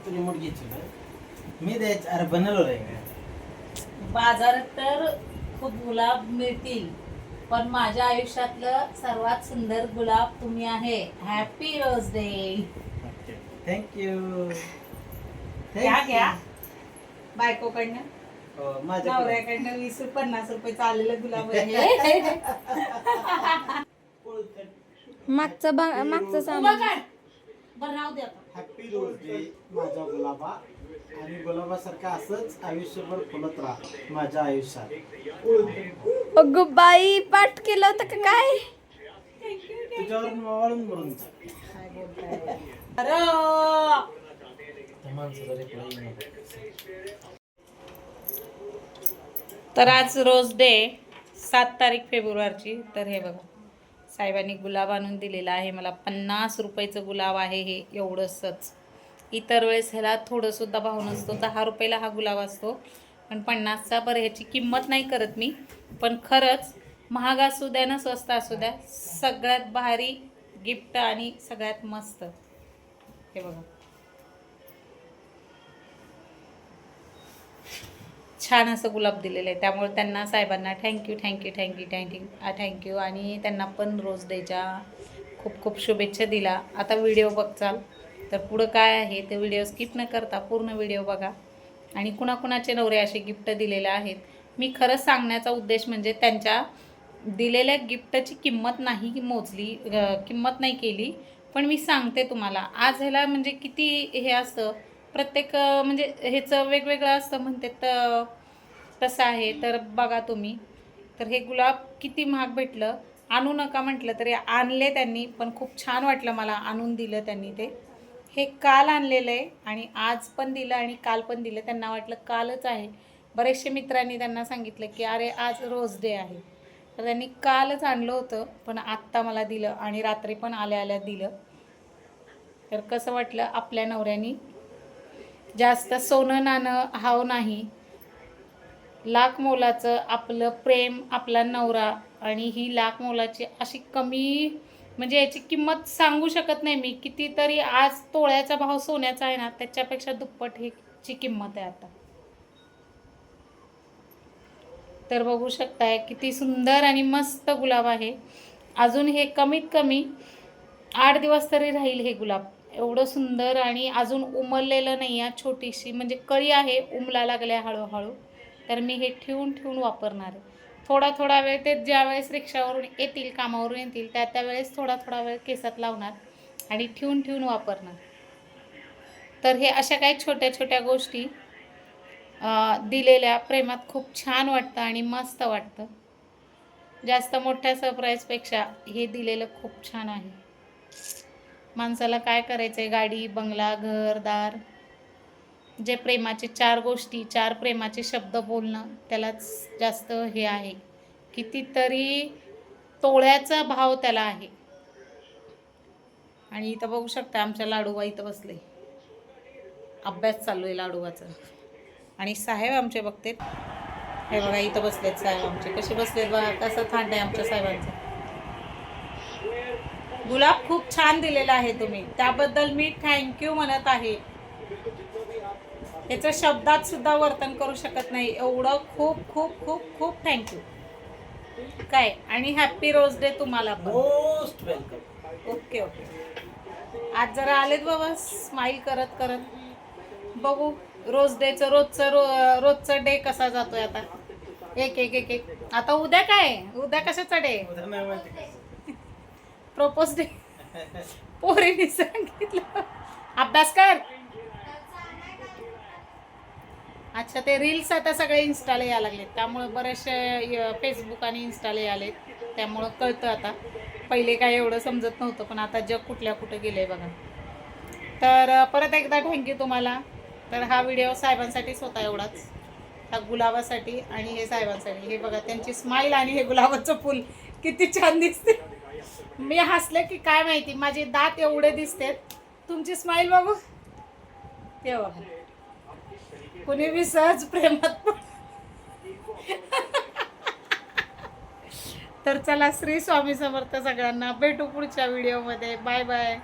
Remote घ्यायची का? मी द्यायचं. अरे बनवलं रे. बाजारात तर खूप गुलाब मिळतील, पण माझ्या आयुष्यातलं सर्वात सुंदर गुलाब तुम्ही आहे. Happy rose day. थँक्यू. घ्या घ्या. बायकोकडनं माझ्या नवऱ्याकडनं 20-50 चाललेलं गुलाब आहे. मागचं उभं सामान काढ. बरं राहू दे आता. हॅपी रोज डे माझा गुलाबा. आणि गुलाबासारखा असंच आयुष्यभर फुलत राहा माझ्या आयुष्यात. अगं बाई पाठ केलं होतं का काय? तुझ्यावर वाळून मरून जा. काय बोलताय? अरे त्या माणसाला reply येईना. तर आज रोज डे 7 तारीख फेब्रुवारीची. तर हे बघा, साहेबांनी गुलाब आणून दिलेला आहे मला. 50 रुपयाचं गुलाब आहे हे, एवढंसच. इतर वेळेस ह्याला थोडंसुद्धा भाव नसतो. 10 रुपयाला हा गुलाब असतो, पण 50चा. बरं, ह्याची किंमत नाही करत मी, पण खरंच महाग असू द्या ना स्वस्त असू द्या, सगळ्यात भारी गिफ्ट आणि सगळ्यात मस्त. हे बघा, छान असं गुलाब दिलेलं आहे. त्यामुळे त्यांना, साहेबांना thank you thank you thank you thank you thank you. आणि त्यांना पण रोज डेच्या खूप खूप शुभेच्छा दिला. आता व्हिडिओ बघचाल तर पुढं काय आहे ते व्हिडिओ स्किप न करता पूर्ण व्हिडिओ बघा. आणि कुणाकुणाचे नवरे असे गिफ्ट दिलेले आहेत. मी खरंच सांगण्याचा उद्देश म्हणजे त्यांच्या दिलेल्या गिफ्टची किंमत नाही मोजली, किंमत नाही केली, पण मी सांगते तुम्हाला. आज ह्याला म्हणजे किती हे असतं, प्रत्येक म्हणजे ह्याचं वेगवेगळं असतं म्हणते, तर तसं आहे. तर बघा तुम्ही, तर हे गुलाब किती महाग भेटलं. आणू नका म्हटलं तरी आणले त्यांनी, पण खूप छान वाटलं मला, आणून दिलं त्यांनी. ते हे काल आणलेलं आहे आणि आज पण दिलं आणि काल पण दिलं. त्यांना वाटलं कालच आहे. बरेचसे मित्रांनी त्यांना सांगितलं की अरे आज रोज डे आहे, तर त्यांनी कालच आणलं होतं, पण आत्ता मला दिलं आणि रात्री पण आल्या आल्या दिलं. तर कसं वाटलं, आपल्या नवऱ्यानी जास्त सोनं नाणं हाव नाही, लाख मोलाचं आपलं प्रेम, आपला नवरा. आणि ही लाख मोलाची अशी कमी, म्हणजे याची किंमत सांगू शकत नाही मी. कितीतरी आज तोळ्याचा भाव सोन्याचा आहे ना, त्याच्यापेक्षा दुप्पट हीची किंमत आहे आता. तर बघू शकताय किती सुंदर आणि मस्त गुलाब आहे. अजून हे कमीत कमी 8 दिवस तरी राहील हे गुलाब. एवढं सुंदर आणि अजून उमललेलं नाही आहे. छोटीशी म्हणजे कळी आहे, उमला लागल्या हळूहळू. तर मी हे ठेवून ठेवून वापरणार आहे. थोडा थोडा वेळ, ते ज्यावेळेस रिक्षावरून येतील, कामावरून येतील, त्यावेळेस थोडा थोडा वेळ केसात लावणार आणि ठेवून ठेवून वापरणार. तर हे अशा काही छोट्या छोट्या गोष्टी दिलेल्या प्रेमात खूप छान वाटतं आणि मस्त वाटतं. जास्त मोठ्या सरप्राईजपेक्षा हे दिलेलं खूप छान आहे. माणसाला काय करायचं आहे, गाडी, बंगला, घरदार, जे प्रेमाचे 4 गोष्टी, 4 प्रेमाचे शब्द बोलणं, त्यालाच जास्त हे आहे. कितीतरी तोळ्याचा भाव त्याला आहे. आणि इथं बघू शकता आमच्या लाडूबा इथं बसले, अभ्यास चालू आहे लाडूबाचा. आणि साहेब आमचे बघतेत, हे बघा इथं बसलेत साहेब आमचे, कसे बसलेत बघा, कसं थांड आहे आमच्या साहेबांचं. गुलाब खूप छान दिलेला आहे तुम्ही, त्याबद्दल मी थँक्यू म्हणत आहे. याचं शब्दात सुद्धा वर्तन करू शकत नाही, एवढं खूप खूप खूप खूप थँक्यू. काय, आणि हॅपी रोज डे तुम्हाला पण. Most welcome. Okay okay. आज जरा आलेत बाबा स्माईल करत करत. बघू रोज डेचं रोजचं डे कसा जातोय आता. एक एक एक एक. आता उद्या काय, उद्या कशाचा डे? उद्या नाही माहिती काय. Propose day. पोरीने सांगितलं अभ्यास कर. अच्छा, ते रील्स आता सगळे इन्स्टाला यायला लागलेत, त्यामुळे बरेचसे फेसबुक आणि इन्स्टाला यायलेत, त्यामुळं कळतं आता. पहिले काय एवढं समजत नव्हतं, पण आता जग कुठल्या कुठं गेलं आहे बघा. तर परत एकदा थँक्यू तुम्हाला. तर हा व्हिडिओ साहेबांसाठीच होता, एवढाच. ह्या गुलाबासाठी आणि हे साहेबांसाठी. हे बघा त्यांची स्माईल आणि हे गुलाबाचं फुल किती छान दिसते. मी हसले की काय माहिती, माझे दात एवढे दिसतात. तुमची स्माईल बघू, ते बघा. कुणी बी सहज प्रेमात. तर चला, श्री स्वामी समर्थ सगळ्यांना. भेटू पुढच्या व्हिडिओमध्ये. Bye bye.